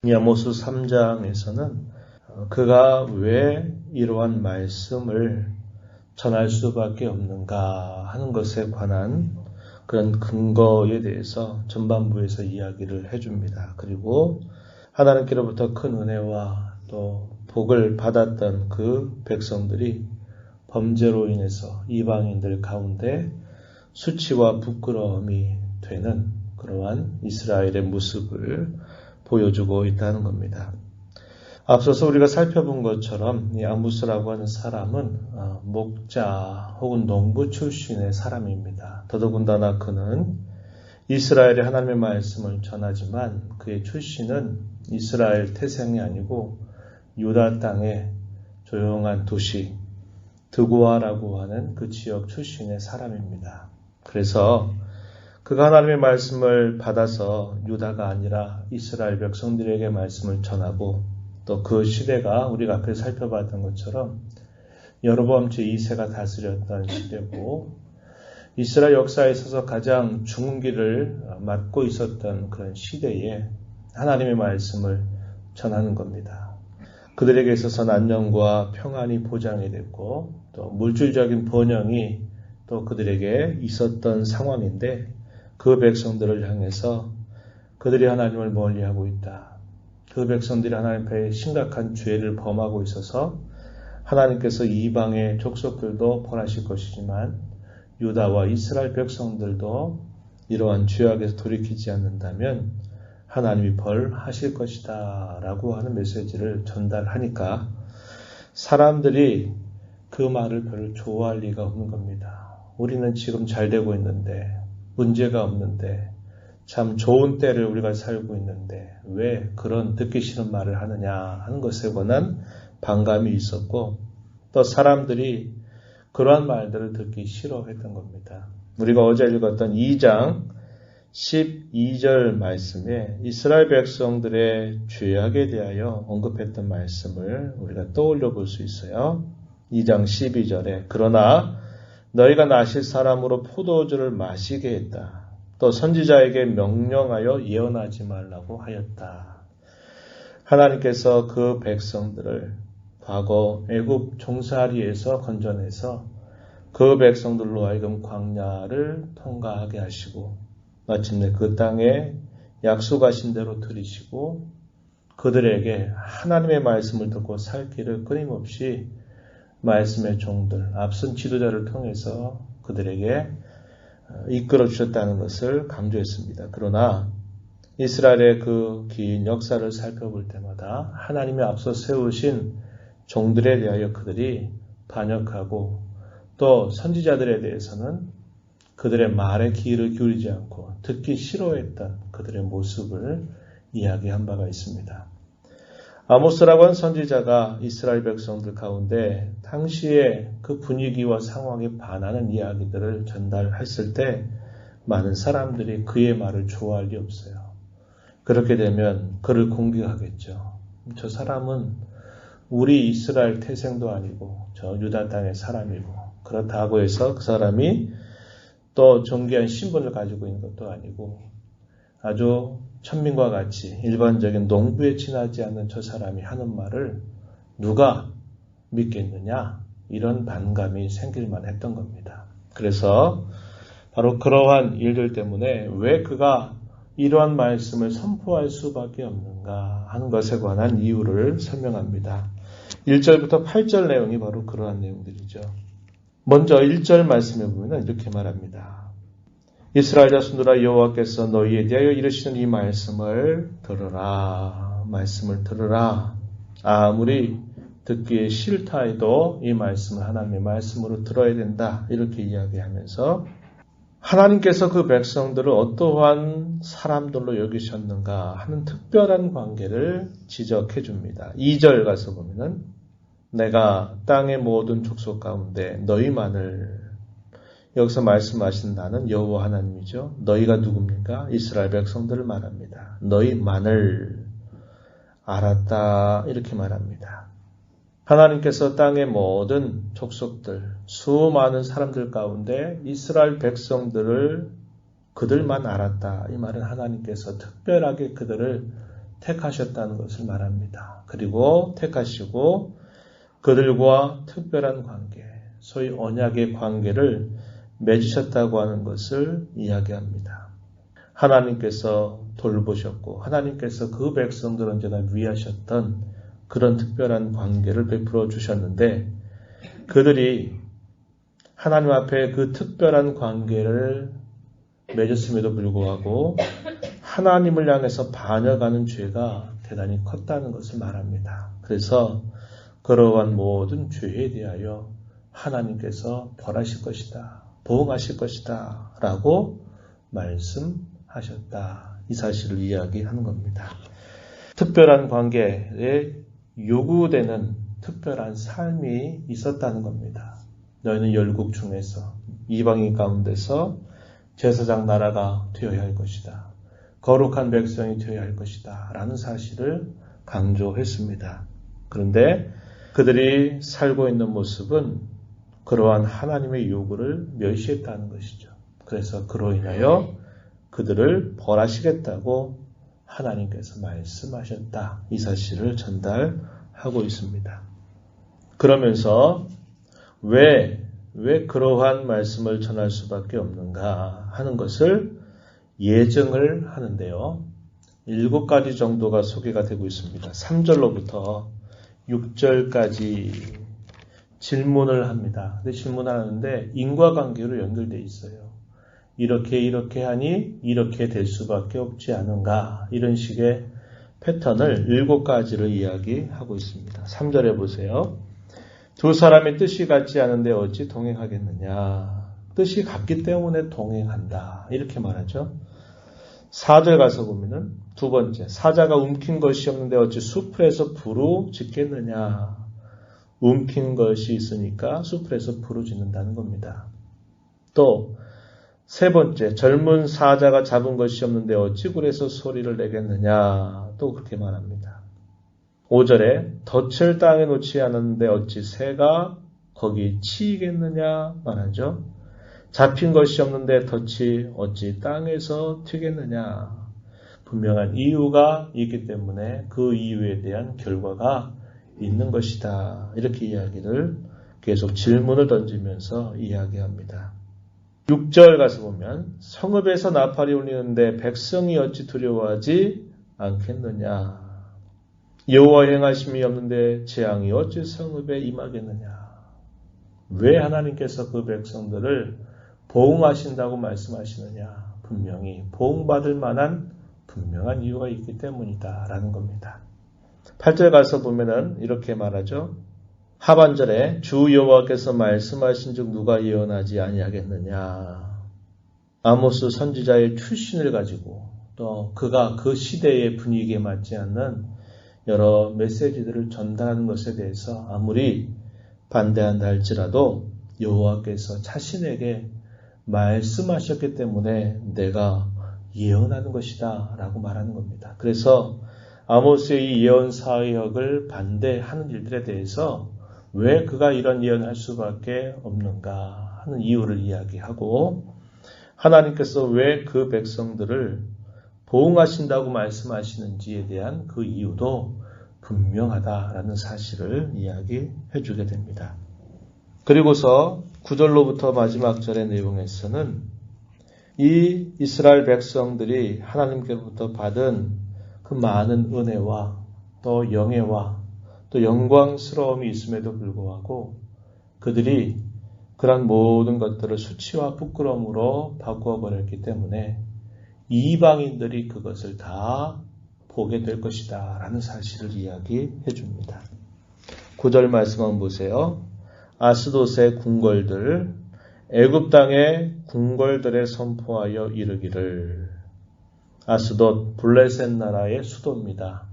아모스 3장에서는 그가 왜 이러한 말씀을 전할 수밖에 없는가 하는 것에 관한 그런 근거에 대해서 전반부에서 이야기를 해줍니다. 그리고 하나님께로부터 큰 은혜와 또 복을 받았던 그 백성들이 범죄로 인해서 이방인들 가운데 수치와 부끄러움이 되는 그러한 이스라엘의 모습을 보여주고 있다는 겁니다. 앞서서 우리가 살펴본 것처럼 이 아모스라고 하는 사람은 목자 혹은 농부 출신의 사람입니다. 더더군다나 그는 이스라엘의 하나님의 말씀을 전하지만 그의 출신은 이스라엘 태생이 아니고 유다 땅의 조용한 도시 드고아라고 하는 그 지역 출신의 사람입니다. 그래서 그가 하나님의 말씀을 받아서 유다가 아니라 이스라엘 백성들에게 말씀을 전하고 또 그 시대가 우리가 앞에 살펴봤던 것처럼 여로보암 제2세가 다스렸던 시대고 이스라엘 역사에 있어서 가장 중기를 맡고 있었던 그런 시대에 하나님의 말씀을 전하는 겁니다. 그들에게 있어서는 안녕과 평안이 보장이 됐고 또 물질적인 번영이 또 그들에게 있었던 상황인데 그 백성들을 향해서 그들이 하나님을 멀리하고 있다. 그 백성들이 하나님 앞에 심각한 죄를 범하고 있어서 하나님께서 이방의 족속들도 벌하실 것이지만 유다와 이스라엘 백성들도 이러한 죄악에서 돌이키지 않는다면 하나님이 벌하실 것이다 라고 하는 메시지를 전달하니까 사람들이 그 말을 별로 좋아할 리가 없는 겁니다. 우리는 지금 잘 되고 있는데 문제가 없는데 참 좋은 때를 우리가 살고 있는데 왜 그런 듣기 싫은 말을 하느냐 하는 것에 관한 반감이 있었고 또 사람들이 그러한 말들을 듣기 싫어했던 겁니다. 우리가 어제 읽었던 2장 12절 말씀에 이스라엘 백성들의 죄악에 대하여 언급했던 말씀을 우리가 떠올려 볼 수 있어요. 2장 12절에 그러나 너희가 나실 사람으로 포도주를 마시게 했다. 또 선지자에게 명령하여 예언하지 말라고 하였다. 하나님께서 그 백성들을 과거 애굽 종살이에서 건져내서 그 백성들로 하여금 광야를 통과하게 하시고 마침내 그 땅에 약속하신 대로 들이시고 그들에게 하나님의 말씀을 듣고 살 길을 끊임없이 말씀의 종들, 앞선 지도자를 통해서 그들에게 이끌어 주셨다는 것을 강조했습니다. 그러나 이스라엘의 그 긴 역사를 살펴볼 때마다 하나님의 앞서 세우신 종들에 대하여 그들이 반역하고 또 선지자들에 대해서는 그들의 말에 귀를 기울이지 않고 듣기 싫어했던 그들의 모습을 이야기한 바가 있습니다. 아모스라고 하는 선지자가 이스라엘 백성들 가운데 당시의 그 분위기와 상황에 반하는 이야기들을 전달했을 때 많은 사람들이 그의 말을 좋아할 리 없어요. 그렇게 되면 그를 공격하겠죠. 저 사람은 우리 이스라엘 태생도 아니고 저 유다 땅의 사람이고 그렇다고 해서 그 사람이 또 존귀한 신분을 가지고 있는 것도 아니고 아주 천민과 같이 일반적인 농부에 지나지 않는 저 사람이 하는 말을 누가 믿겠느냐 이런 반감이 생길만 했던 겁니다. 그래서 바로 그러한 일들 때문에 왜 그가 이러한 말씀을 선포할 수밖에 없는가 하는 것에 관한 이유를 설명합니다. 1절부터 8절 내용이 바로 그러한 내용들이죠. 먼저 1절 말씀에 보면 이렇게 말합니다. 이스라엘 자손들아 여호와께서 너희에 대하여 이르시는 이 말씀을 들으라. 말씀을 들으라. 아무리 듣기 싫다 해도 이 말씀을 하나님의 말씀으로 들어야 된다. 이렇게 이야기하면서 하나님께서 그 백성들을 어떠한 사람들로 여기셨는가 하는 특별한 관계를 지적해 줍니다. 2절 가서 보면은 내가 땅의 모든 족속 가운데 너희만을 여기서 말씀하신 나는 여호와 하나님이죠. 너희가 누굽니까? 이스라엘 백성들을 말합니다. 너희만을 알았다 이렇게 말합니다. 하나님께서 땅의 모든 족속들, 수많은 사람들 가운데 이스라엘 백성들을 그들만 알았다. 이 말은 하나님께서 특별하게 그들을 택하셨다는 것을 말합니다. 그리고 택하시고 그들과 특별한 관계, 소위 언약의 관계를 맺으셨다고 하는 것을 이야기합니다. 하나님께서 돌보셨고 하나님께서 그 백성들을 언제나 위하셨던 그런 특별한 관계를 베풀어 주셨는데 그들이 하나님 앞에 그 특별한 관계를 맺었음에도 불구하고 하나님을 향해서 반역하는 죄가 대단히 컸다는 것을 말합니다. 그래서 그러한 모든 죄에 대하여 하나님께서 벌하실 것이다. 보응하실 것이다. 라고 말씀하셨다. 이 사실을 이야기하는 겁니다. 특별한 관계에 요구되는 특별한 삶이 있었다는 겁니다. 너희는 열국 중에서 이방인 가운데서 제사장 나라가 되어야 할 것이다. 거룩한 백성이 되어야 할 것이다. 라는 사실을 강조했습니다. 그런데 그들이 살고 있는 모습은 그러한 하나님의 요구를 멸시했다는 것이죠. 그래서 그로 인하여 그들을 벌하시겠다고 하나님께서 말씀하셨다. 이 사실을 전달하고 있습니다. 그러면서 왜 그러한 말씀을 전할 수밖에 없는가 하는 것을 예증을 하는데요. 7가지 정도가 소개가 되고 있습니다. 3절로부터 6절까지 질문을 합니다. 근데 질문하는데 인과관계로 연결되어 있어요. 이렇게 하니 이렇게 될 수밖에 없지 않은가 이런 식의 패턴을 7가지를 이야기하고 있습니다. 3절에 보세요. 두 사람의 뜻이 같지 않은데 어찌 동행하겠느냐. 뜻이 같기 때문에 동행한다. 이렇게 말하죠. 4절 가서 보면은 두 번째, 사자가 움킨 것이 없는데 어찌 수풀에서 부루 짓겠느냐. 움킨 것이 있으니까 수풀에서 부루 짓는다는 겁니다. 또 세 번째, 젊은 사자가 잡은 것이 없는데 어찌 굴에서 소리를 내겠느냐. 또 그렇게 말합니다. 5절에 덫을 땅에 놓지 않았는데 어찌 새가 거기 치이겠느냐 말하죠. 잡힌 것이 없는데 덫이 어찌 땅에서 튀겠느냐. 분명한 이유가 있기 때문에 그 이유에 대한 결과가 있는 것이다. 이렇게 이야기를 계속 질문을 던지면서 이야기합니다. 6절 가서 보면 성읍에서 나팔이 울리는데 백성이 어찌 두려워하지 않겠느냐. 여호와의 행하심이 없는데 재앙이 어찌 성읍에 임하겠느냐. 왜 하나님께서 그 백성들을 보응하신다고 말씀하시느냐. 분명히 보응받을 만한 분명한 이유가 있기 때문이다 라는 겁니다. 8절 가서 보면은 이렇게 말하죠. 하반절에 주 여호와께서 말씀하신 즉 누가 예언하지 아니하겠느냐. 아모스 선지자의 출신을 가지고 또 그가 그 시대의 분위기에 맞지 않는 여러 메시지들을 전달하는 것에 대해서 아무리 반대한다 할지라도 여호와께서 자신에게 말씀하셨기 때문에 내가 예언하는 것이다 라고 말하는 겁니다. 그래서 아모스의 이 예언 사역을 반대하는 일들에 대해서 왜 그가 이런 예언을 할 수밖에 없는가 하는 이유를 이야기하고 하나님께서 왜 그 백성들을 보응하신다고 말씀하시는지에 대한 그 이유도 분명하다라는 사실을 이야기해 주게 됩니다. 그리고서 9절로부터 마지막 절의 내용에서는 이 이스라엘 백성들이 하나님께로부터 받은 그 많은 은혜와 또 영예와 또 영광스러움이 있음에도 불구하고 그들이 그런 모든 것들을 수치와 부끄러움으로 바꾸어 버렸기 때문에 이방인들이 그것을 다 보게 될 것이다 라는 사실을 이야기해 줍니다. 9절 말씀 한번 보세요. 아스돗의 궁궐들 애굽 땅의 궁궐들에 선포하여 이르기를. 아스돗 블레셋 나라의 수도입니다.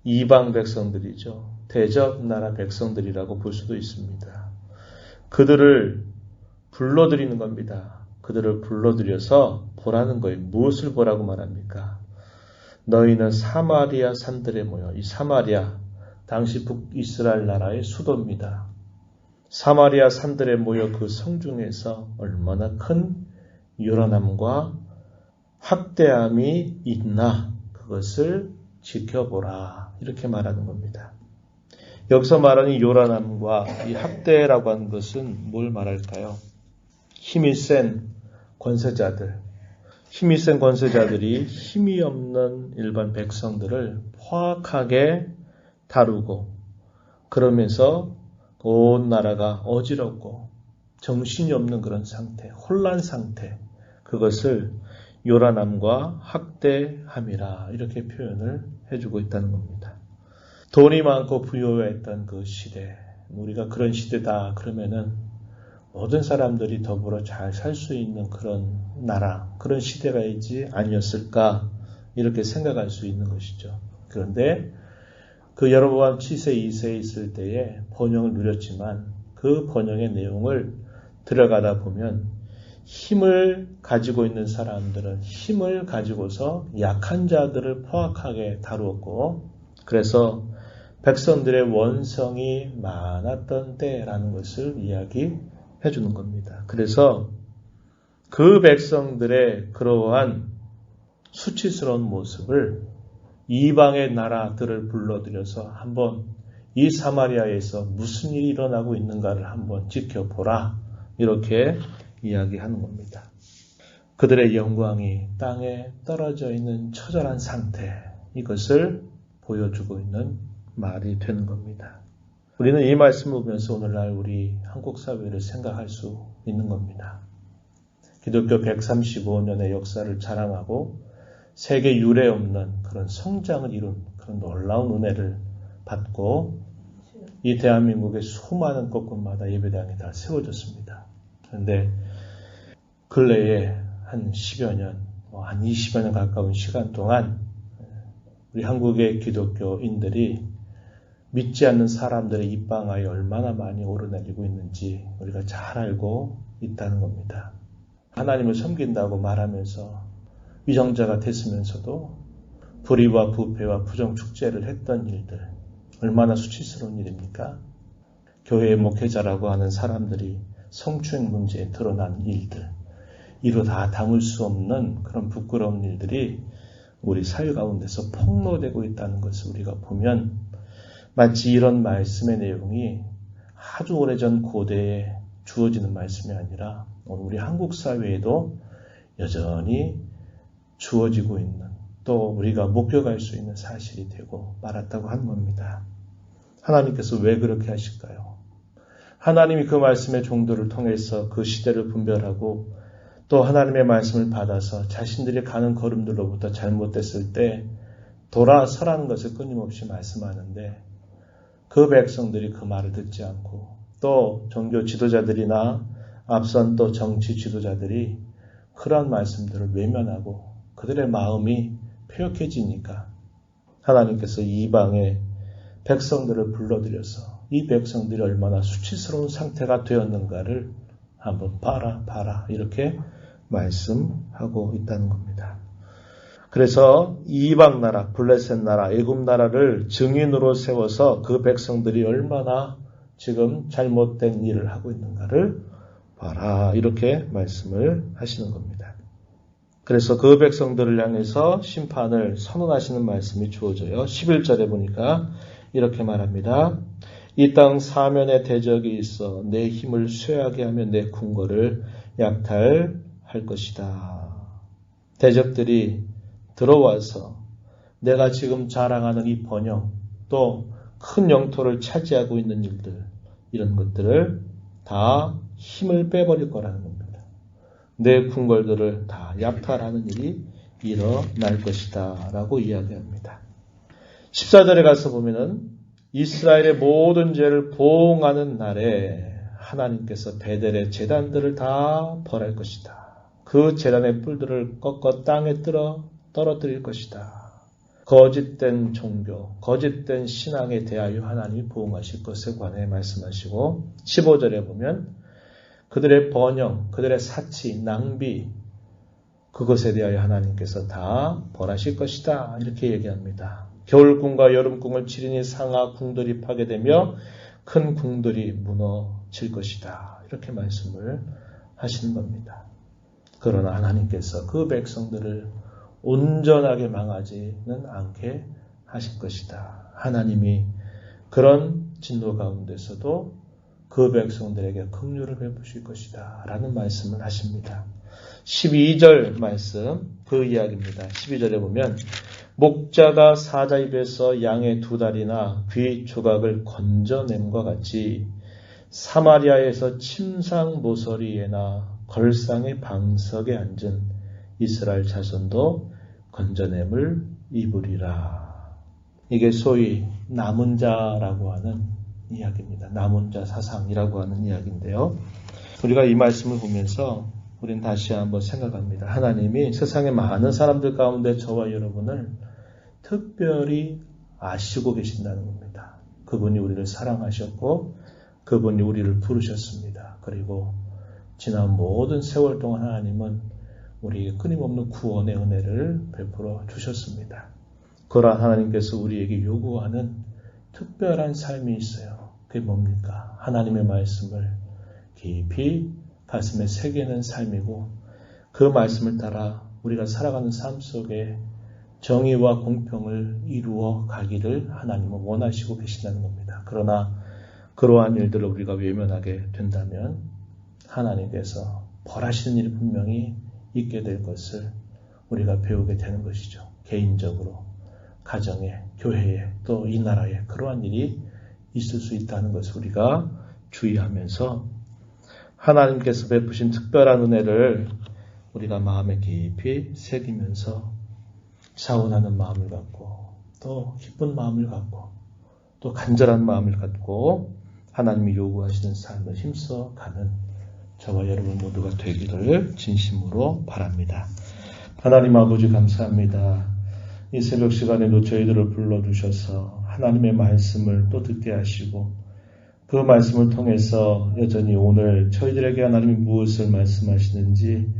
이방 백성들이죠. 대적 나라 백성들이라고 볼 수도 있습니다. 그들을 불러들이는 겁니다. 그들을 불러들여서 보라는 거예요. 무엇을 보라고 말합니까? 너희는 사마리아 산들에 모여. 이 사마리아 당시 북이스라엘 나라의 수도입니다. 사마리아 산들에 모여 그 성중에서 얼마나 큰 요란함과 학대함이 있나 그것을 지켜보라. 이렇게 말하는 겁니다. 여기서 말하는 이 요란함과 이 학대라고 하는 것은 뭘 말할까요? 힘이 센 권세자들, 힘이 센 권세자들이 힘이 없는 일반 백성들을 포악하게 다루고 그러면서 온 나라가 어지럽고 정신이 없는 그런 상태, 혼란 상태, 그것을 요란함과 학대함이라 이렇게 표현을 해주고 있다는 겁니다. 돈이 많고 부유했던 그 시대, 우리가 그런 시대다 그러면은 모든 사람들이 더불어 잘 살 수 있는 그런 나라, 그런 시대가 있지 아니었을까 이렇게 생각할 수 있는 것이죠. 그런데 그 여로보암 7세 2세에 있을 때에 번영을 누렸지만 그 번영의 내용을 들어가다 보면 힘을 가지고 있는 사람들은 힘을 가지고서 약한 자들을 포악하게 다루었고 그래서 백성들의 원성이 많았던 때라는 것을 이야기해 주는 겁니다. 그래서 그 백성들의 그러한 수치스러운 모습을 이방의 나라들을 불러들여서 한번 이 사마리아에서 무슨 일이 일어나고 있는가를 한번 지켜보라. 이렇게 이야기하는 겁니다. 그들의 영광이 땅에 떨어져 있는 처절한 상태, 이것을 보여주고 있는 말이 되는 겁니다. 우리는 이 말씀을 보면서 오늘날 우리 한국 사회를 생각할 수 있는 겁니다. 기독교 135년의 역사를 자랑하고 세계 유례 없는 그런 성장을 이룬 그런 놀라운 은혜를 받고 이 대한민국의 수많은 곳곳마다 예배당이 다 세워졌습니다. 그런데 근래에 한 10여 년, 한 20여 년 가까운 시간 동안 우리 한국의 기독교인들이 믿지 않는 사람들의 입방아에 얼마나 많이 오르내리고 있는지 우리가 잘 알고 있다는 겁니다. 하나님을 섬긴다고 말하면서 위정자가 됐으면서도 불의와 부패와 부정축제를 했던 일들, 얼마나 수치스러운 일입니까? 교회의 목회자라고 하는 사람들이 성추행 문제에 드러난 일들, 이로 다 담을 수 없는 그런 부끄러운 일들이 우리 사회 가운데서 폭로되고 있다는 것을 우리가 보면 마치 이런 말씀의 내용이 아주 오래전 고대에 주어지는 말씀이 아니라 오늘 우리 한국 사회에도 여전히 주어지고 있는 또 우리가 목격할 수 있는 사실이 되고 말았다고 하는 겁니다. 하나님께서 왜 그렇게 하실까요? 하나님이 그 말씀의 종도를 통해서 그 시대를 분별하고 또 하나님의 말씀을 받아서 자신들이 가는 걸음들로부터 잘못됐을 때 돌아서라는 것을 끊임없이 말씀하는데 그 백성들이 그 말을 듣지 않고 또 종교 지도자들이나 앞선 또 정치 지도자들이 그러한 말씀들을 외면하고 그들의 마음이 폐역해지니까 하나님께서 이방의 백성들을 불러들여서 이 백성들이 얼마나 수치스러운 상태가 되었는가를 한번 봐라 이렇게 말씀하고 있다는 겁니다. 그래서 이방 나라, 블레셋 나라, 애굽 나라를 증인으로 세워서 그 백성들이 얼마나 지금 잘못된 일을 하고 있는가를 봐라 이렇게 말씀을 하시는 겁니다. 그래서 그 백성들을 향해서 심판을 선언하시는 말씀이 주어져요. 11절에 보니까 이렇게 말합니다. 이 땅 사면에 대적이 있어 내 힘을 쇠하게 하며 내 궁궐을 약탈할 것이다. 대적들이 들어와서 내가 지금 자랑하는 이 번영 또 큰 영토를 차지하고 있는 일들 이런 것들을 다 힘을 빼버릴 거라는 겁니다. 내 궁궐들을 다 약탈하는 일이 일어날 것이다 라고 이야기합니다. 14절에 가서 보면은 이스라엘의 모든 죄를 보응하는 날에 하나님께서 베델의 제단들을 다 벌할 것이다. 그 제단의 뿔들을 꺾어 땅에 떨어뜨릴 것이다. 거짓된 종교, 거짓된 신앙에 대하여 하나님이 보응하실 것에 관해 말씀하시고 15절에 보면 그들의 번영, 그들의 사치, 낭비 그것에 대하여 하나님께서 다 벌하실 것이다. 이렇게 얘기합니다. 겨울궁과 여름궁을 치르니 상하 궁들이 파괴되며 큰 궁들이 무너질 것이다. 이렇게 말씀을 하시는 겁니다. 그러나 하나님께서 그 백성들을 온전하게 망하지는 않게 하실 것이다. 하나님이 그런 진노 가운데서도 그 백성들에게 긍휼을 베푸실 것이다. 라는 말씀을 하십니다. 12절 말씀, 그 이야기입니다. 12절에 보면 목자가 사자 입에서 양의 2다리나 귀 조각을 건져냄과 같이 사마리아에서 침상 모서리에나 걸상의 방석에 앉은 이스라엘 자손도 건져냄을 입으리라. 이게 소위 남은 자라고 하는 이야기입니다. 남은 자 사상이라고 하는 이야기인데요. 우리가 이 말씀을 보면서 우리는 다시 한번 생각합니다. 하나님이 세상의 많은 사람들 가운데 저와 여러분을 특별히 아시고 계신다는 겁니다. 그분이 우리를 사랑하셨고 그분이 우리를 부르셨습니다. 그리고 지난 모든 세월 동안 하나님은 우리에게 끊임없는 구원의 은혜를 베풀어 주셨습니다. 그러한 하나님께서 우리에게 요구하는 특별한 삶이 있어요. 그게 뭡니까? 하나님의 말씀을 깊이 가슴에 새기는 삶이고 그 말씀을 따라 우리가 살아가는 삶 속에 정의와 공평을 이루어 가기를 하나님은 원하시고 계신다는 겁니다. 그러나 그러한 일들을 우리가 외면하게 된다면 하나님께서 벌하시는 일이 분명히 있게 될 것을 우리가 배우게 되는 것이죠. 개인적으로, 가정에, 교회에, 또 이 나라에 그러한 일이 있을 수 있다는 것을 우리가 주의하면서 하나님께서 베푸신 특별한 은혜를 우리가 마음에 깊이 새기면서 자원하는 마음을 갖고 또 기쁜 마음을 갖고 또 간절한 마음을 갖고 하나님이 요구하시는 삶을 힘써가는 저와 여러분 모두가 되기를 진심으로 바랍니다. 하나님 아버지 감사합니다. 이 새벽 시간에도 저희들을 불러주셔서 하나님의 말씀을 또 듣게 하시고 그 말씀을 통해서 여전히 오늘 저희들에게 하나님이 무엇을 말씀하시는지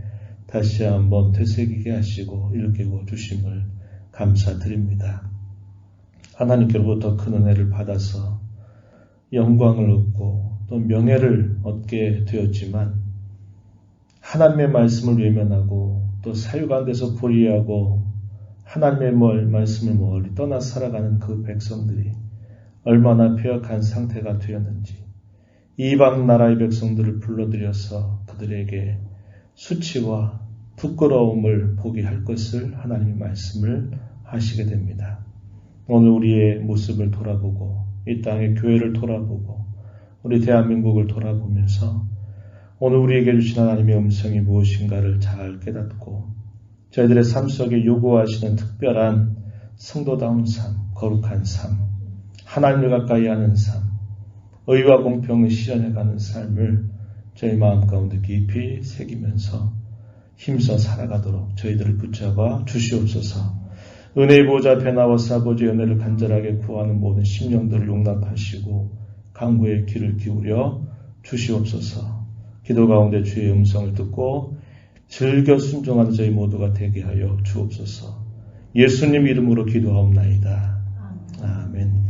다시 한번 되새기게 하시고 일깨워 주심을 감사드립니다. 하나님께로부터 큰 은혜를 받아서 영광을 얻고 또 명예를 얻게 되었지만 하나님의 말씀을 외면하고 또 사유 가운데서 불의하고 하나님의 말씀을 멀리 떠나 살아가는 그 백성들이 얼마나 폐역한 상태가 되었는지 이방 나라의 백성들을 불러들여서 그들에게 수치와 부끄러움을 보게 할 것을 하나님의 말씀을 하시게 됩니다. 오늘 우리의 모습을 돌아보고 이 땅의 교회를 돌아보고 우리 대한민국을 돌아보면서 오늘 우리에게 주신 하나님의 음성이 무엇인가를 잘 깨닫고 저희들의 삶 속에 요구하시는 특별한 성도다운 삶, 거룩한 삶, 하나님을 가까이 하는 삶, 의와 공평을 실현해가는 삶을 저희 마음 가운데 깊이 새기면서 힘써 살아가도록 저희들을 붙잡아 주시옵소서. 은혜의 보좌 앞에 나와서 아버지의 은혜를 간절하게 구하는 모든 심령들을 용납하시고 간구의 귀를 기울여 주시옵소서. 기도 가운데 주의 음성을 듣고 즐겨 순종하는 저희 모두가 되게 하여 주옵소서. 예수님 이름으로 기도하옵나이다. 아멘.